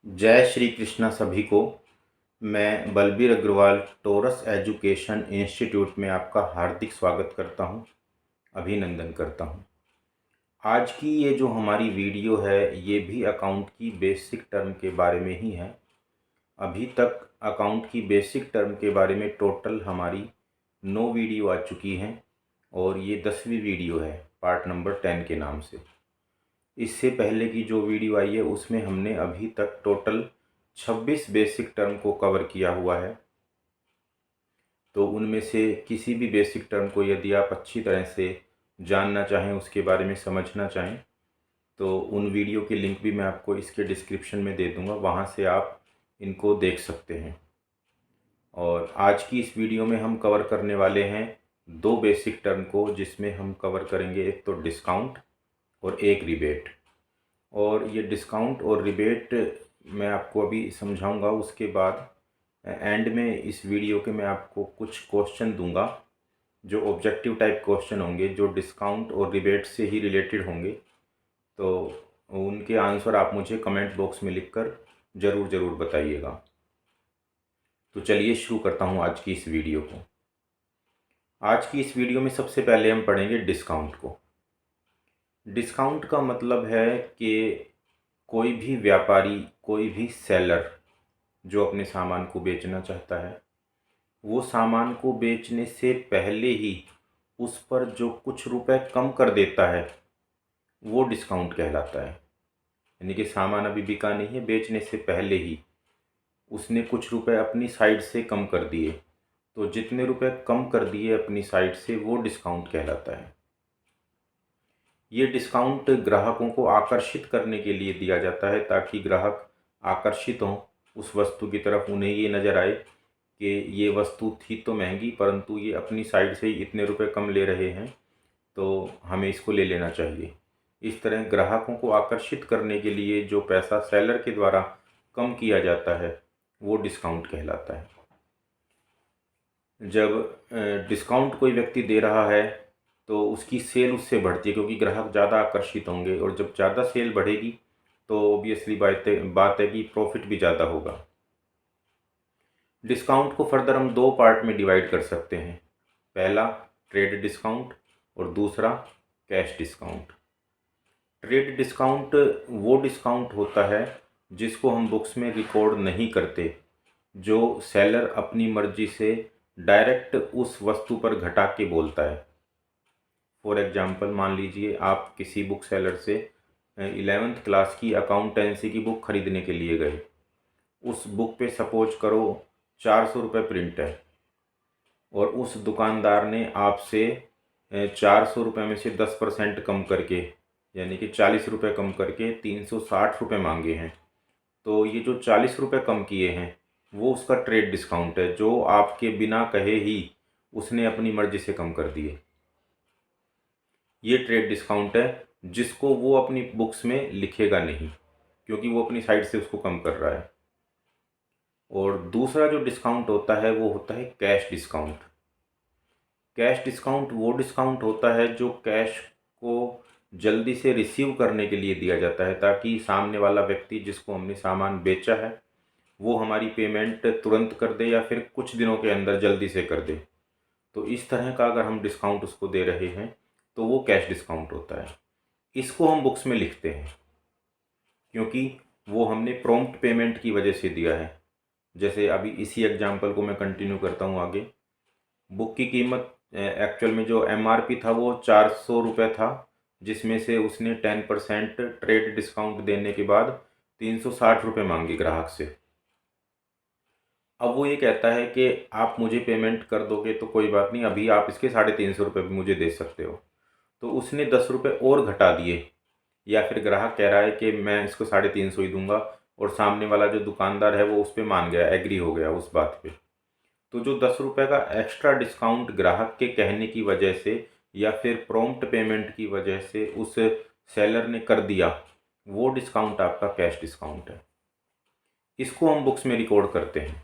जय श्री कृष्णा सभी को। मैं Balbir Agarwal Taurus education institute में आपका हार्दिक स्वागत करता हूं, अभिनंदन करता हूं। आज की ये जो हमारी वीडियो है ये भी अकाउंट की बेसिक टर्म के बारे में ही है। अभी तक अकाउंट की बेसिक टर्म के बारे में टोटल हमारी 9 वीडियो आ चुकी हैं और ये 10वीं वीडियो है पार्ट नंबर 10 के नाम से। इससे पहले की जो वीडियो आई है उसमें हमने अभी तक टोटल 26 बेसिक टर्म को कवर किया हुआ है। तो उनमें से किसी भी बेसिक टर्म को यदि आप अच्छी तरह से जानना चाहें, उसके बारे में समझना चाहें, तो उन वीडियो के लिंक भी मैं आपको इसके डिस्क्रिप्शन में दे दूंगा, वहां से आप इनको देख सकते हैं। और आज की इस वीडियो में हम कवर करने वाले हैं 2 बेसिक टर्म को, जिसमें हम कवर करेंगे एक तो डिस्काउंट और एक रिबेट। और ये डिस्काउंट और रिबेट मैं आपको अभी समझाऊंगा। उसके बाद एंड में इस वीडियो के मैं आपको कुछ क्वेश्चन दूंगा जो ऑब्जेक्टिव टाइप क्वेश्चन होंगे, जो डिस्काउंट और रिबेट से ही रिलेटेड होंगे। तो उनके आंसर आप मुझे कमेंट बॉक्स में लिखकर ज़रूर बताइएगा। तो चलिए शुरू करता हूँ आज की इस वीडियो को। आज की इस वीडियो में सबसे पहले हम पढ़ेंगे डिस्काउंट को। डिस्काउंट का मतलब है कि कोई भी व्यापारी, कोई भी सेलर जो अपने सामान को बेचना चाहता है, वो सामान को बेचने से पहले ही उस पर जो कुछ रुपए कम कर देता है वो डिस्काउंट कहलाता है। यानी कि सामान अभी बिका नहीं है, बेचने से पहले ही उसने कुछ रुपए अपनी साइड से कम कर दिए, तो जितने रुपए कम कर दिए अपनी साइड से वो डिस्काउंट कहलाता है। ये डिस्काउंट ग्राहकों को आकर्षित करने के लिए दिया जाता है, ताकि ग्राहक आकर्षित हों उस वस्तु की तरफ। उन्हें ये नज़र आए कि ये वस्तु थी तो महंगी, परंतु ये अपनी साइड से ही इतने रुपए कम ले रहे हैं, तो हमें इसको ले लेना चाहिए। इस तरह ग्राहकों को आकर्षित करने के लिए जो पैसा सेलर के द्वारा कम किया जाता है वो डिस्काउंट कहलाता है। जब डिस्काउंट कोई व्यक्ति दे रहा है तो उसकी सेल उससे बढ़ती है, क्योंकि ग्राहक ज़्यादा आकर्षित होंगे, और जब ज़्यादा सेल बढ़ेगी तो ऑब्वियसली बात है कि प्रॉफिट भी ज़्यादा होगा। डिस्काउंट को फर्दर हम 2 पार्ट में डिवाइड कर सकते हैं। पहला ट्रेड डिस्काउंट और दूसरा कैश डिस्काउंट। ट्रेड डिस्काउंट वो डिस्काउंट होता है जिसको हम बुक्स में रिकॉर्ड नहीं करते, जो सेलर अपनी मर्जी से डायरेक्ट उस वस्तु पर घटा के बोलता है। फॉर एग्जांपल, मान लीजिए आप किसी बुक सेलर से 11th क्लास की अकाउंटेंसी की बुक खरीदने के लिए गए। उस बुक पे सपोज करो 400 रुपये प्रिंट है, और उस दुकानदार ने आपसे 400 रुपये में से 10% कम करके, यानी कि 40 रुपये कम करके 360 रुपये मांगे हैं। तो ये जो 40 रुपये कम किए हैं वो उसका ट्रेड डिस्काउंट है, जो आपके बिना कहे ही उसने अपनी मर्जी से कम कर दिए। ये ट्रेड डिस्काउंट है जिसको वो अपनी बुक्स में लिखेगा नहीं, क्योंकि वो अपनी साइड से उसको कम कर रहा है। और दूसरा जो डिस्काउंट होता है वो होता है कैश डिस्काउंट। कैश डिस्काउंट वो डिस्काउंट होता है जो कैश को जल्दी से रिसीव करने के लिए दिया जाता है, ताकि सामने वाला व्यक्ति जिसको हमने सामान बेचा है वो हमारी पेमेंट तुरंत कर दे, या फिर कुछ दिनों के अंदर जल्दी से कर दे। तो इस तरह का अगर हम डिस्काउंट उसको दे रहे हैं तो वो कैश डिस्काउंट होता है। इसको हम बुक्स में लिखते हैं क्योंकि वो हमने प्रॉम्प्ट पेमेंट की वजह से दिया है। जैसे अभी इसी एग्जांपल को मैं कंटिन्यू करता हूँ आगे। बुक की कीमत एक्चुअल में जो एमआरपी था वो 400 रुपये था, जिसमें से उसने 10% ट्रेड डिस्काउंट देने के बाद 360 रुपये मांगे ग्राहक से। अब वो ये कहता है कि आप मुझे पेमेंट कर दोगे तो कोई बात नहीं, अभी आप इसके 350 रुपये भी मुझे दे सकते हो। तो उसने 10 रुपये और घटा दिए, या फिर ग्राहक कह रहा है कि मैं इसको 350 ही दूंगा, और सामने वाला जो दुकानदार है वो उस पर मान गया, एग्री हो गया उस बात पे। तो जो 10 रुपये का एक्स्ट्रा डिस्काउंट ग्राहक के कहने की वजह से या फिर प्रॉम्प्ट पेमेंट की वजह से उस सेलर ने कर दिया, वो डिस्काउंट आपका कैश डिस्काउंट है। इसको हम बुक्स में रिकॉर्ड करते हैं।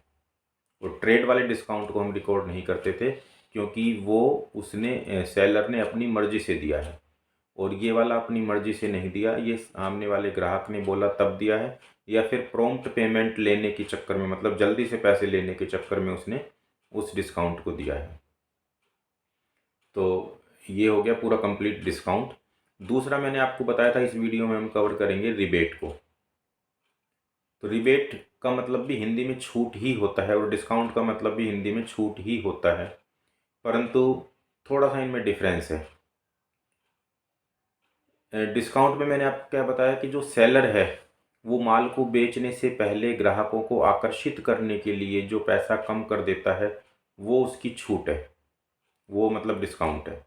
और ट्रेड वाले डिस्काउंट को हम रिकॉर्ड नहीं करते थे, क्योंकि वो उसने सेलर ने अपनी मर्जी से दिया है। और ये वाला अपनी मर्जी से नहीं दिया, ये सामने वाले ग्राहक ने बोला तब दिया है, या फिर प्रॉम्प्ट पेमेंट लेने के चक्कर में, मतलब जल्दी से पैसे लेने के चक्कर में उसने उस डिस्काउंट को दिया है। तो ये हो गया पूरा कंप्लीट डिस्काउंट। दूसरा मैंने आपको बताया था इस वीडियो में हम कवर करेंगे रिबेट को। तो रिबेट का मतलब भी हिंदी में छूट ही होता है और डिस्काउंट का मतलब भी हिंदी में छूट ही होता है, परंतु थोड़ा सा इनमें डिफरेंस है। डिस्काउंट में मैंने आपको क्या बताया कि जो सेलर है वो माल को बेचने से पहले ग्राहकों को आकर्षित करने के लिए जो पैसा कम कर देता है वो उसकी छूट है, वो मतलब डिस्काउंट है।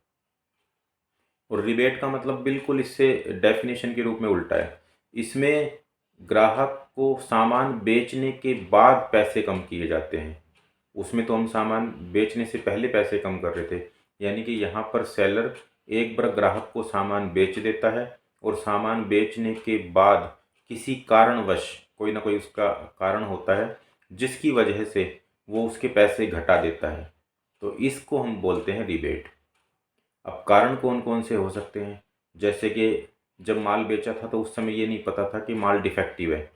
और रिबेट का मतलब बिल्कुल इससे डेफिनेशन के रूप में उल्टा है। इसमें ग्राहक को सामान बेचने के बाद पैसे कम किए जाते हैं, उसमें तो हम सामान बेचने से पहले पैसे कम कर रहे थे। यानी कि यहाँ पर सेलर एक बार ग्राहक को सामान बेच देता है और सामान बेचने के बाद किसी कारणवश, कोई ना कोई उसका कारण होता है जिसकी वजह से वो उसके पैसे घटा देता है, तो इसको हम बोलते हैं रिबेट। अब कारण कौन कौन से हो सकते हैं, जैसे कि जब माल बेचा था तो उस समय ये नहीं पता था कि माल डिफेक्टिव है।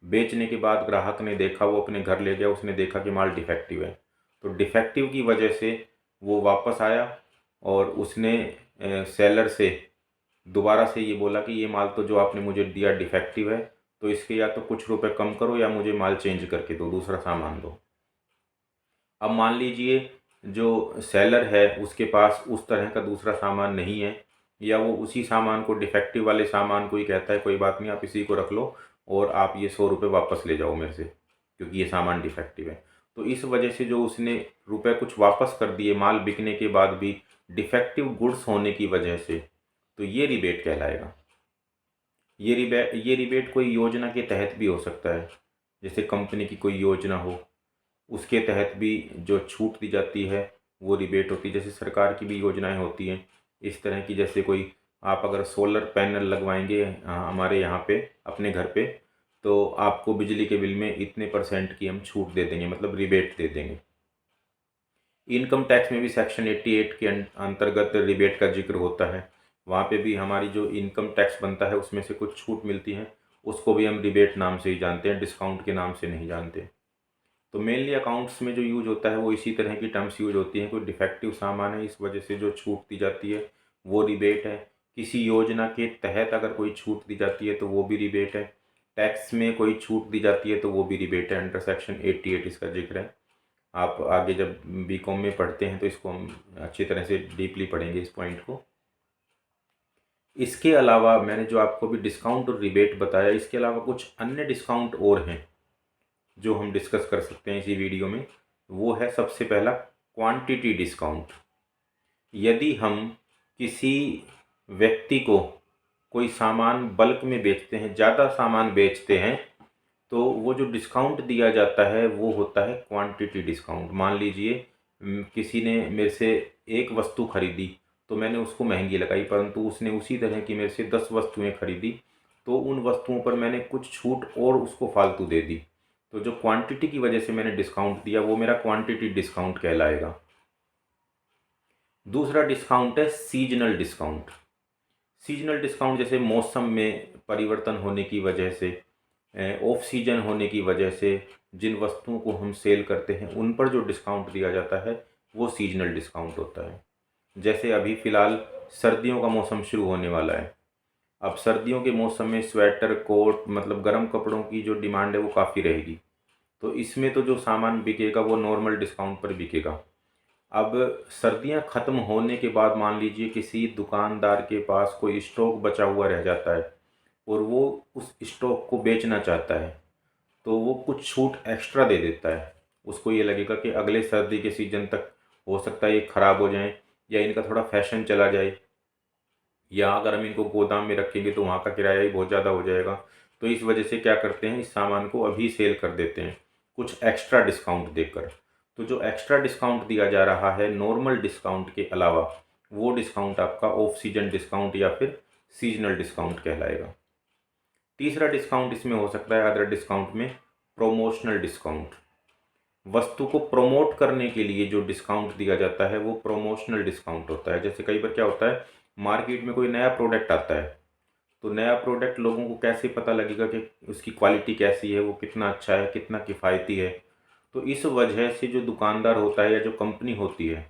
बेचने के बाद ग्राहक ने देखा, वो अपने घर ले गया, उसने देखा कि माल डिफेक्टिव है, तो डिफेक्टिव की वजह से वो वापस आया और उसने सेलर से दोबारा से ये बोला कि ये माल तो जो आपने मुझे दिया डिफेक्टिव है, तो इसके या तो कुछ रुपए कम करो या मुझे माल चेंज करके दो, दूसरा सामान दो। अब मान लीजिए जो सेलर है उसके पास उस तरह का दूसरा सामान नहीं है, या वो उसी सामान को, डिफेक्टिव वाले सामान को ही कहता है कोई बात नहीं आप इसी को रख लो और आप ये 100 रुपये वापस ले जाओ मेरे से क्योंकि ये सामान डिफेक्टिव है। तो इस वजह से जो उसने रुपए कुछ वापस कर दिए माल बिकने के बाद भी डिफेक्टिव गुड्स होने की वजह से, तो ये रिबेट कहलाएगा। ये रिबेट कोई योजना के तहत भी हो सकता है, जैसे कंपनी की कोई योजना हो उसके तहत भी जो छूट दी जाती है वो रिबेट होती है। जैसे सरकार की भी योजनाएं होती हैं इस तरह की, जैसे कोई आप अगर सोलर पैनल लगवाएंगे हमारे यहाँ पे अपने घर पे, तो आपको बिजली के बिल में इतने % की हम छूट दे देंगे, मतलब रिबेट दे देंगे। इनकम टैक्स में भी सेक्शन 88 के अंतर्गत रिबेट का जिक्र होता है, वहाँ पे भी हमारी जो इनकम टैक्स बनता है उसमें से कुछ छूट मिलती है, उसको भी हम रिबेट नाम से ही जानते हैं, डिस्काउंट के नाम से नहीं जानते। तो मेनली अकाउंट्स में जो यूज होता है वो इसी तरह की टर्म्स यूज होती हैं। कोई डिफेक्टिव सामान है इस वजह से जो छूट दी जाती है वो रिबेट है। किसी योजना के तहत अगर कोई छूट दी जाती है तो वो भी रिबेट है। टैक्स में कोई छूट दी जाती है तो वो भी रिबेट है, अंडर सेक्शन 88 इसका जिक्र है। आप आगे जब बीकॉम में पढ़ते हैं तो इसको हम अच्छी तरह से डीपली पढ़ेंगे इस पॉइंट को। इसके अलावा मैंने जो आपको भी डिस्काउंट और रिबेट बताया, इसके अलावा कुछ अन्य डिस्काउंट और हैं जो हम डिस्कस कर सकते हैं इसी वीडियो में। वो है सबसे पहला क्वांटिटी डिस्काउंट। यदि हम किसी व्यक्ति को कोई सामान बल्क में बेचते हैं, ज़्यादा सामान बेचते हैं, तो वो जो डिस्काउंट दिया जाता है वो होता है क्वांटिटी डिस्काउंट। मान लीजिए किसी ने मेरे से एक वस्तु खरीदी तो मैंने उसको महंगी लगाई, परंतु उसने उसी तरह की मेरे से 10 वस्तुएं खरीदी, तो उन वस्तुओं पर मैंने कुछ छूट और उसको फालतू दे दी, तो जो क्वांटिटी की वजह से मैंने डिस्काउंट दिया वो मेरा क्वांटिटी डिस्काउंट कहलाएगा। दूसरा डिस्काउंट है सीजनल डिस्काउंट। सीजनल डिस्काउंट जैसे मौसम में परिवर्तन होने की वजह से, ऑफ सीजन होने की वजह से जिन वस्तुओं को हम सेल करते हैं उन पर जो डिस्काउंट दिया जाता है वो सीजनल डिस्काउंट होता है। जैसे अभी फ़िलहाल सर्दियों का मौसम शुरू होने वाला है। अब सर्दियों के मौसम में स्वेटर, कोट, मतलब गर्म कपड़ों की जो डिमांड है वो काफ़ी रहेगी, तो इसमें तो जो सामान बिकेगा वो नॉर्मल डिस्काउंट पर बिकेगा। अब सर्दियां ख़त्म होने के बाद मान लीजिए किसी दुकानदार के पास कोई स्टॉक बचा हुआ रह जाता है और वो उस स्टॉक को बेचना चाहता है, तो वो कुछ छूट एक्स्ट्रा दे देता है। उसको ये लगेगा कि अगले सर्दी के सीज़न तक हो सकता है ये ख़राब हो जाएं या इनका थोड़ा फैशन चला जाए, या अगर हम इनको गोदाम में रखेंगे तो वहाँ का किराया ही बहुत ज़्यादा हो जाएगा। तो इस वजह से क्या करते हैं, इस सामान को अभी सेल कर देते हैं कुछ एक्स्ट्रा डिस्काउंट देकर। तो जो एक्स्ट्रा डिस्काउंट दिया जा रहा है नॉर्मल डिस्काउंट के अलावा, वो डिस्काउंट आपका ऑफ सीजन डिस्काउंट या फिर सीजनल डिस्काउंट कहलाएगा। तीसरा डिस्काउंट इसमें हो सकता है अदर डिस्काउंट में प्रोमोशनल डिस्काउंट। वस्तु को प्रमोट करने के लिए जो डिस्काउंट दिया जाता है वो प्रोमोशनल डिस्काउंट होता है। जैसे कई बार क्या होता है, मार्केट में कोई नया प्रोडक्ट आता है तो नया प्रोडक्ट लोगों को कैसे पता लगेगा कि उसकी क्वालिटी कैसी है, वो कितना अच्छा है, कितना किफ़ायती है। तो इस वजह से जो दुकानदार होता है या जो कंपनी होती है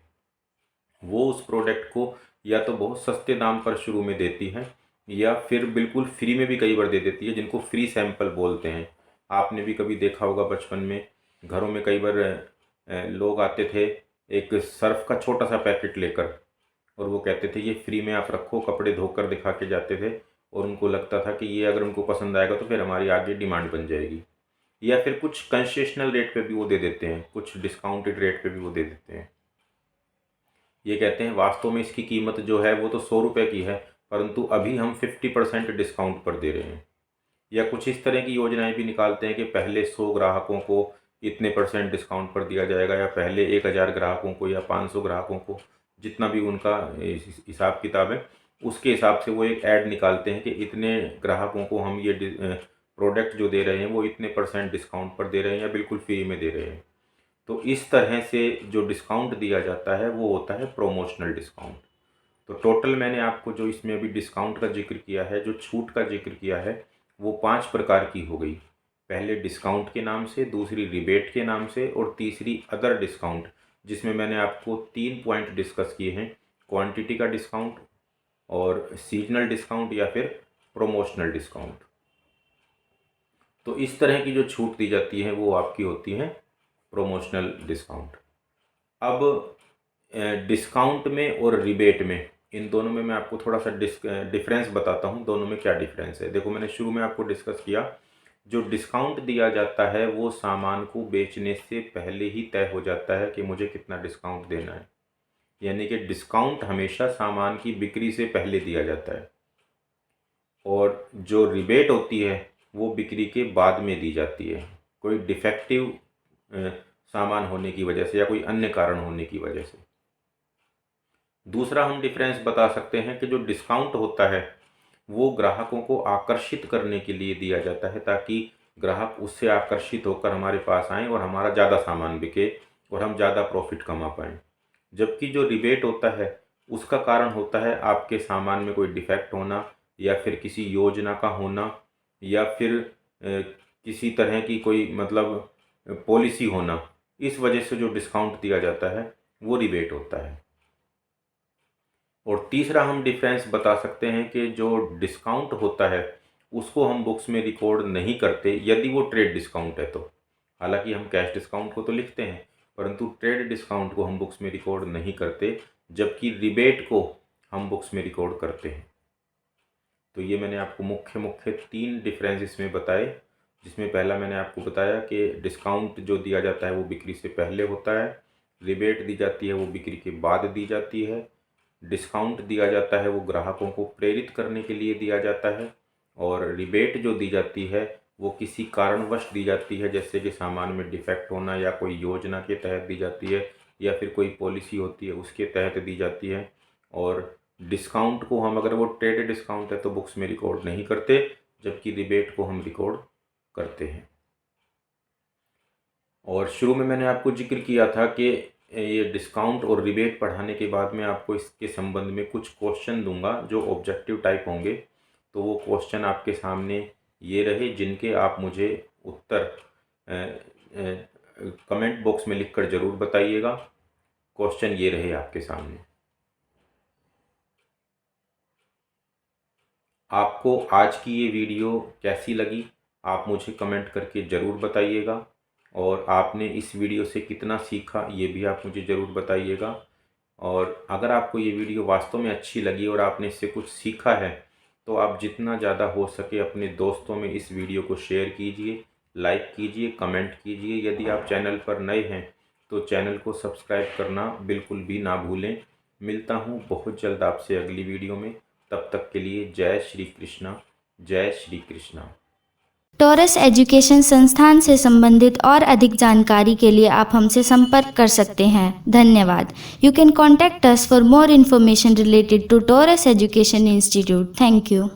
वो उस प्रोडक्ट को या तो बहुत सस्ते दाम पर शुरू में देती है या फिर बिल्कुल फ्री में भी कई बार दे देती है, जिनको फ्री सैंपल बोलते हैं। आपने भी कभी देखा होगा बचपन में घरों में कई बार लोग आते थे एक सर्फ का छोटा सा पैकेट लेकर, और वो कहते थे ये फ्री में आप रखो, कपड़े धोकर दिखा के जाते थे, और उनको लगता था कि ये अगर उनको पसंद आएगा तो फिर हमारी आगे डिमांड बन जाएगी। या फिर कुछ कंसेशनल रेट पे भी वो दे देते हैं, कुछ डिस्काउंटेड रेट पे भी वो दे देते हैं। ये कहते हैं वास्तव में इसकी कीमत जो है वो तो 100 रुपये की है, परंतु अभी हम 50% डिस्काउंट पर दे रहे हैं। या कुछ इस तरह की योजनाएं भी निकालते हैं कि पहले 100 ग्राहकों को इतने % डिस्काउंट पर दिया जाएगा, या पहले 1000 ग्राहकों को या 500 ग्राहकों को, जितना भी उनका हिसाब किताब है उसके हिसाब से वो एक ऐड निकालते हैं कि इतने ग्राहकों को हम ये प्रोडक्ट जो दे रहे हैं वो इतने % डिस्काउंट पर दे रहे हैं या बिल्कुल फ्री में दे रहे हैं। तो इस तरह से जो डिस्काउंट दिया जाता है वो होता है प्रोमोशनल डिस्काउंट। तो टोटल मैंने आपको जो इसमें अभी डिस्काउंट का जिक्र किया है, जो छूट का जिक्र किया है, वो 5 प्रकार की हो गई। पहले डिस्काउंट के नाम से, दूसरी रिबेट के नाम से, और तीसरी अदर डिस्काउंट, जिसमें मैंने आपको 3 पॉइंट डिस्कस किए हैं, क्वांटिटी का डिस्काउंट और सीजनल डिस्काउंट या फिर प्रोमोशनल डिस्काउंट। तो इस तरह की जो छूट दी जाती है वो आपकी होती है प्रोमोशनल डिस्काउंट। अब डिस्काउंट में और रिबेट में, इन दोनों में मैं आपको थोड़ा सा डिफरेंस बताता हूँ, दोनों में क्या डिफरेंस है। देखो, मैंने शुरू में आपको डिस्कस किया, जो डिस्काउंट दिया जाता है वो सामान को बेचने से पहले ही तय हो जाता है कि मुझे कितना डिस्काउंट देना है। यानी कि डिस्काउंट हमेशा सामान की बिक्री से पहले दिया जाता है, और जो रिबेट होती है वो बिक्री के बाद में दी जाती है, कोई डिफेक्टिव सामान होने की वजह से या कोई अन्य कारण होने की वजह से। दूसरा हम डिफरेंस बता सकते हैं कि जो डिस्काउंट होता है वो ग्राहकों को आकर्षित करने के लिए दिया जाता है, ताकि ग्राहक उससे आकर्षित होकर हमारे पास आएँ और हमारा ज़्यादा सामान बिके और हम ज़्यादा प्रॉफिट कमा पाएँ। जबकि जो रिबेट होता है उसका कारण होता है आपके सामान में कोई डिफेक्ट होना, या फिर किसी योजना का होना, या फिर किसी तरह की कोई मतलब पॉलिसी होना। इस वजह से जो डिस्काउंट दिया जाता है वो रिबेट होता है। और तीसरा हम डिफरेंस बता सकते हैं कि जो डिस्काउंट होता है उसको हम बुक्स में रिकॉर्ड नहीं करते यदि वो ट्रेड डिस्काउंट है तो। हालांकि हम कैश डिस्काउंट को तो लिखते हैं, परंतु ट्रेड डिस्काउंट को हम बुक्स में रिकॉर्ड नहीं करते, जबकि रिबेट को हम बुक्स में रिकॉर्ड करते हैं। तो ये मैंने आपको मुख्य 3 डिफरेंस इसमें बताए, जिसमें पहला मैंने आपको बताया कि डिस्काउंट जो दिया जाता है वो बिक्री से पहले होता है, रिबेट दी जाती है वो बिक्री के बाद दी जाती है, डिस्काउंट दिया जाता है वो ग्राहकों को प्रेरित करने के लिए दिया जाता है, और रिबेट जो दी जाती है वो किसी कारणवश दी जाती है, जैसे कि सामान में डिफेक्ट होना या कोई योजना के तहत दी जाती है या फिर कोई पॉलिसी होती है उसके तहत दी जाती है। और डिस्काउंट को हम, अगर वो ट्रेड डिस्काउंट है तो बुक्स में रिकॉर्ड नहीं करते, जबकि रिबेट को हम रिकॉर्ड करते हैं। और शुरू में मैंने आपको जिक्र किया था कि ये डिस्काउंट और रिबेट पढ़ाने के बाद मैं आपको इसके संबंध में कुछ क्वेश्चन दूंगा जो ऑब्जेक्टिव टाइप होंगे। तो वो क्वेश्चन आपके सामने ये रहे, जिनके आप मुझे उत्तर कमेंट बॉक्स में लिखकर ज़रूर बताइएगा। क्वेश्चन ये रहे आपके सामने। आपको आज की ये वीडियो कैसी लगी आप मुझे कमेंट करके ज़रूर बताइएगा, और आपने इस वीडियो से कितना सीखा ये भी आप मुझे ज़रूर बताइएगा। और अगर आपको ये वीडियो वास्तव में अच्छी लगी और आपने इससे कुछ सीखा है तो आप जितना ज़्यादा हो सके अपने दोस्तों में इस वीडियो को शेयर कीजिए, लाइक कीजिए, कमेंट कीजिए। यदि आप चैनल पर नए हैं तो चैनल को सब्सक्राइब करना बिल्कुल भी ना भूलें। मिलता हूँ बहुत जल्द आपसे अगली वीडियो में, तब तक के लिए जय श्री कृष्णा, जय श्री कृष्णा। टॉरस एजुकेशन संस्थान से संबंधित और अधिक जानकारी के लिए आप हमसे संपर्क कर सकते हैं। धन्यवाद। You can contact us for more information related to Taurus education institute. Thank you.